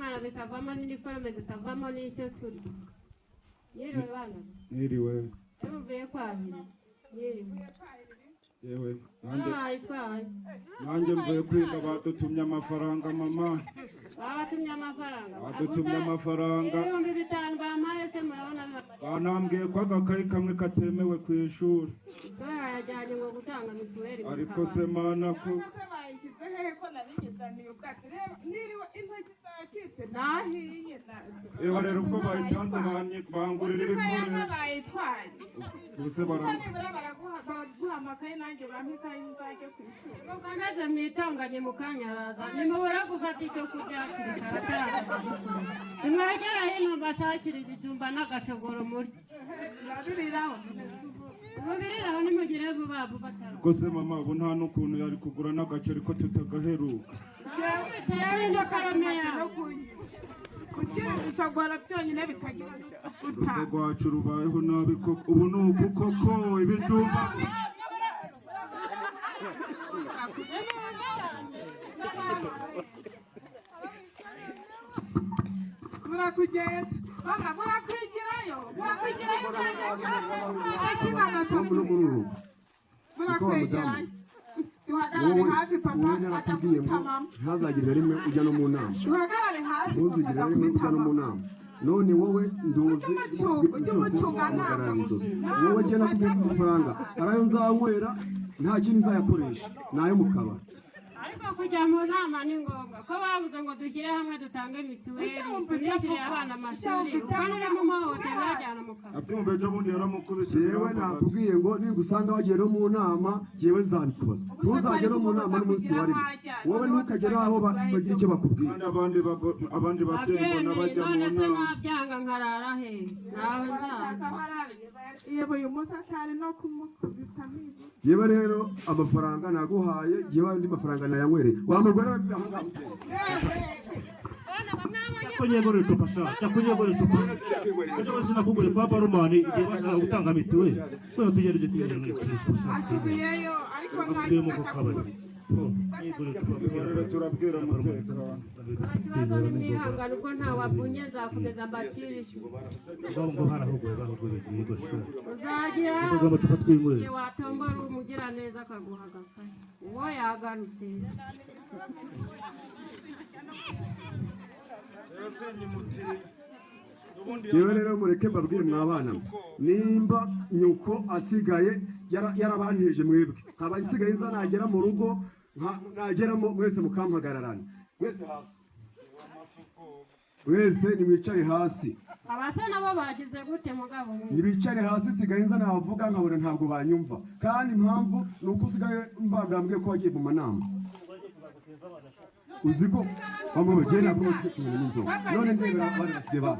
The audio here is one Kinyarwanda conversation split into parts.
iby'umwana bikavamo n'iniforome zikavamo n'icyo turya. Yiriwe bana. Niriwe. Uvuye kwahira. Yiriwe. Yewe nanjye mvuye kwiga badutumye amafaranga mama. Babatumye amafaranga. Badutumye amafaranga. 5,000 bampaye se murabona. Banambwiye ko agakayi kamwe katemewe ku ishuri. Yajyanye ngo gutanga mituweli. Ariko se mana ko rero ubwo bayitanze bangurira ibikoresho ubuse baraguhamagaye nanjye bampikaye nzajya ku ishuri mukomeze mwitonganye mukanyaraza nimubura gufata icyo kurya kirataraza nimwegera hino mbashakira ibijumba n'agashogoro murya mubiriraho nimugire vuba vuba batara ubwo se mama ubu nta n'ukuntu yari kugura n'agaceri ko tutagaheruka teyari ndo karomeya kugira ibishogoro byonyine bitagira urugo rwacu rubayeho nabi koko ubu ni uku koko ibijumba murakugenda mama murakwigirayo murakwigirayo duhagarare hafi papa ngo ntazagirire rimwe ujya no mu nama duhagarare hafi ntuzigire rimwe ujya no mu nama none wowe nduzi wowe gena kubika amafaranga arayo nzanywera nta kindi nzayakoresha nayo mu kabari ariko kujya mu nama ni ngombwa ko bavuze ngo dushyire hamwe dutange mituweli tunishyure abana amashuri kandi uri mu mahoteli yajyana mu kazi abyumva ejo bundi yaramukubise jewe nakubwiye ngo ningusanga wagiye no mu nama jewe nzabikubaza ntuzajye no mu nama n'umunsi warimo wowe ntukagere aho bagira icyo bakubwira abandi babyeyi mbona bajya mu nama nabyanga nkarara he nawe nzaza yewe uyu munsi atari no kumukubita mibi jewe rero amafaranga naguhaye jewe andi mafaranga nayanywereye wa mugore we Kunyegorera icupa sha kunyegorera icupa ejo bazina kugura kwa barumani igihe bashaka gutanga mituweli so tugereje asubiyeyo ariko tugiye mu kabari turabwira umutekano ikibazo ni mwihangane ubwo ntawabunye nzakomeza mbakirize ngo harahuguye bahuguye yego sha uzagira amacupa twinywera watombora umugira neza akaguha agakayi uwo yagarutse jewe rero mureke mbabwire mwabana nimba nyuko asigaye yarabanteje mwebwe nkaba nsigaye nza nagera mu rugo nageramo mwese mukampagararana mwese hasi mwese nimwicare hasi abase nabo bagize gute mugabo nibicare hasi sigaye nza navuga nkabona ntabwo banyumva kandi impamvu ni uko usigaye mbambwiye ko wagiye mu manama uziko bamwe bagenda ko kumenya n'inzoga none ndebera bari basigaye ba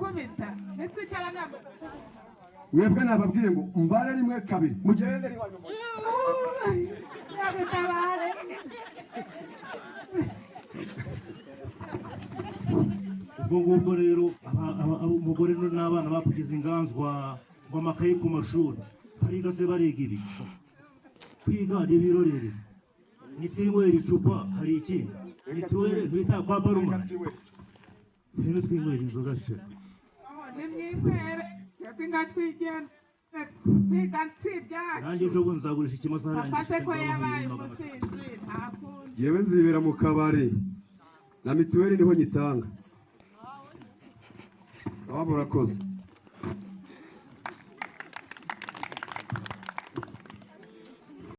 mwebwe nababwiye ngo mbare rimwe kabiri mugende ubwo ngubwo rero umugore n'abana bakugize inganzwa ngo amakaye ku mashuri hariga se bariga ibi kwiga n'ibirorere nitwinywera icupa hari ikindi nitwere twita kwa baruma hino twinywera inzoga she nimwinywere twebwe ngatwigenda twiga nsibyacu nanjye ejo bundi nzagurisha ikimoso afate ko yabaye umusinzi ntakundi yewe nzibera mu kabari na mituweli niho nyitanga sawa murakoze